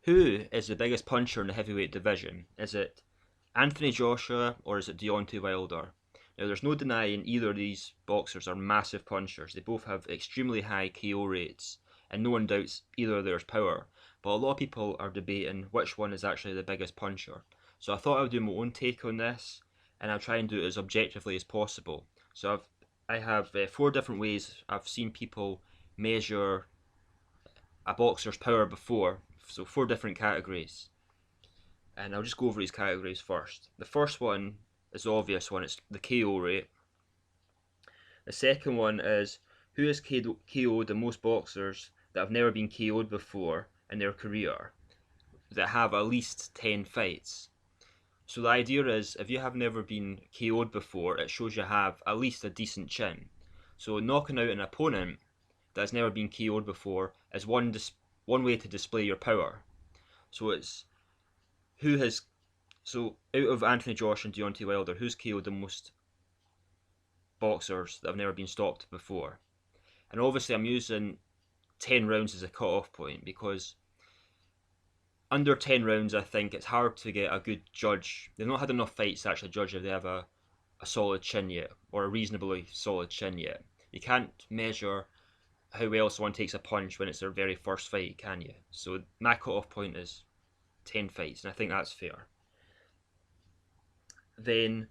Who is the biggest puncher in the heavyweight division? Is it Anthony Joshua or is it Deontay Wilder? Now, there's no denying either of these boxers are massive punchers. They both have extremely high KO rates, and no one doubts either of theirs power. But a lot of people are debating which one is actually the biggest puncher. So I thought I would do my own take on this, and I'll try and do it as objectively as possible. So I have four different ways I've seen people measure a boxer's power before. So four different categories, and I'll just go over these categories first. The first one is the obvious one, it's the KO rate. The second one is who has KO'd the most boxers that have never been KO'd before in their career, that have at least 10 fights. So the idea is if you have never been KO'd before, it shows you have at least a decent chin. So knocking out an opponent that has never been KO'd before is one way to display your power. So it's who has, so out of Anthony Joshua and Deontay Wilder, who's KO'd the most boxers that have never been stopped before? And obviously I'm using 10 rounds as a cut-off point because under 10 rounds I think it's hard to get a good judge. They've not had enough fights to actually judge if they have a solid chin yet, or a reasonably solid chin yet. You can't measure how well someone takes a punch when it's their very first fight, can you? So my cut-off point is 10 fights, and I think that's fair. Then,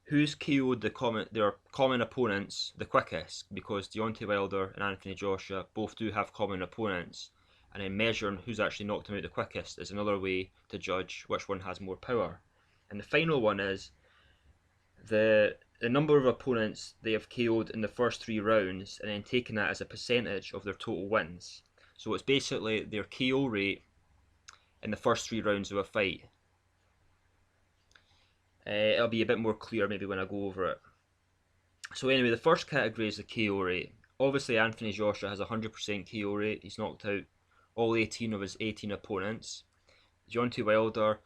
who's KO'd their common opponents the quickest? Because Deontay Wilder and Anthony Joshua both do have common opponents, and then measuring who's actually knocked them out the quickest is another way to judge which one has more power. And the final one is the number of opponents they have KO'd in the first 3 rounds, and then taking that as a percentage of their total wins. So it's basically their KO rate in the first 3 rounds of a fight. It'll be a bit more clear maybe when I go over it. So anyway, the first category is the KO rate. Obviously Anthony Joshua has a 100% KO rate. He's knocked out all 18 of his 18 opponents. Deontay Wilder,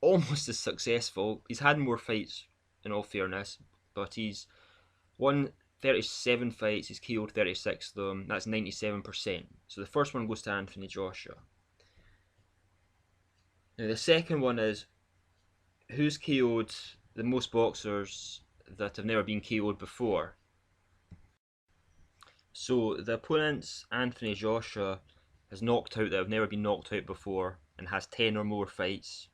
almost as successful. He's had more fights in all fairness, but he's won 37 fights, he's KO'd 36 of them, that's 97%. So the first one goes to Anthony Joshua. Now the second one is who's KO'd the most boxers that have never been KO'd before. So the opponents Anthony Joshua has knocked out that have never been knocked out before and has 10 or more fights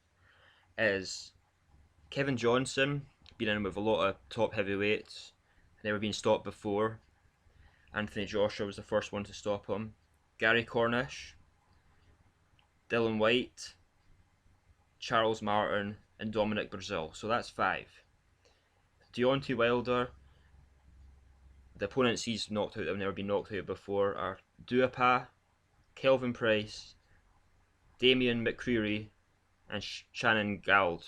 is Kevin Johnson, been in with a lot of top heavyweights, never been stopped before. Anthony Joshua was the first one to stop him. Gary Cornish, Dillian Whyte, Charles Martin, and Dominic Breazeale. So that's 5. Deontay Wilder, the opponents he's knocked out that have never been knocked out before are Duhaupas, Kelvin Price, Damian McCreary, and Shannon Gerald.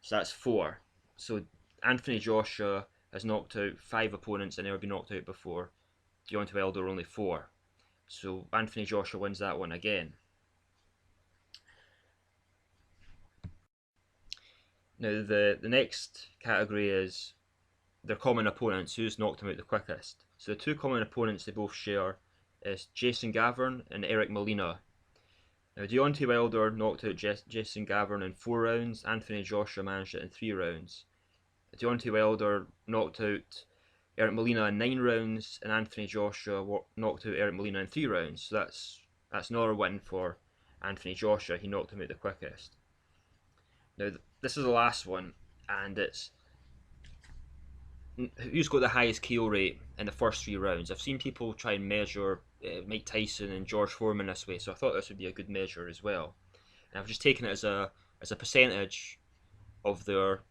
So that's 4. So Anthony Joshua has knocked out 5 opponents that never been knocked out before. Deontay Wilder only 4. So Anthony Joshua wins that one again. Now the next category is their common opponents, who's knocked them out the quickest. So the 2 common opponents they both share is Jason Gavern and Eric Molina. Now Deontay Wilder knocked out Jason Gavern in 4 rounds, Anthony Joshua managed it in 3 rounds. Deontay Wilder knocked out Eric Molina in 9 rounds, and Anthony Joshua knocked out Eric Molina in 3 rounds. So that's another win for Anthony Joshua. He knocked him out the quickest. Now this is the last one, and it's who's got the highest KO rate in the first 3 rounds. I've seen people try and measure Mike Tyson and George Foreman this way, so I thought this would be a good measure as well. And I've just taken it as a percentage of their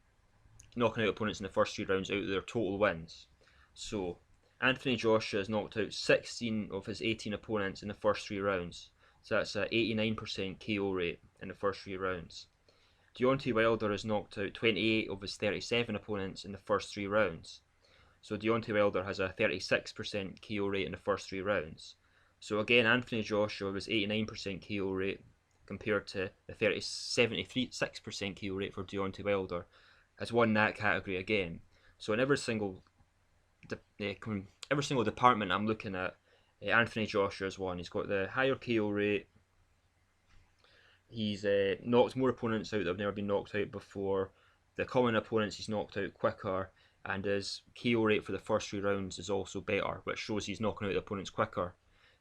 knocking out opponents in the first 3 rounds out of their total wins. So Anthony Joshua has knocked out 16 of his 18 opponents in the first 3 rounds. So that's a 89% KO rate in the first 3 rounds. Deontay Wilder has knocked out 28 of his 37 opponents in the first 3 rounds. So Deontay Wilder has a 36% KO rate in the first 3 rounds. So again, Anthony Joshua was 89% KO rate compared to the 76% KO rate for Deontay Wilder, has won that category again. So in every single department I'm looking at, Anthony Joshua's won. He's got the higher KO rate, He's knocked more opponents out that have never been knocked out before. The common opponents he's knocked out quicker, and his KO rate for the first 3 rounds is also better, which shows he's knocking out the opponents quicker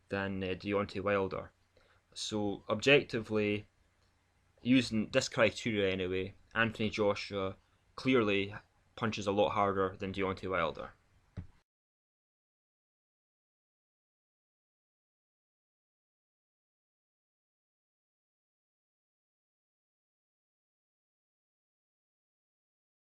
than Deontay Wilder. So objectively, using this criteria anyway, Anthony Joshua clearly punches a lot harder than Deontay Wilder.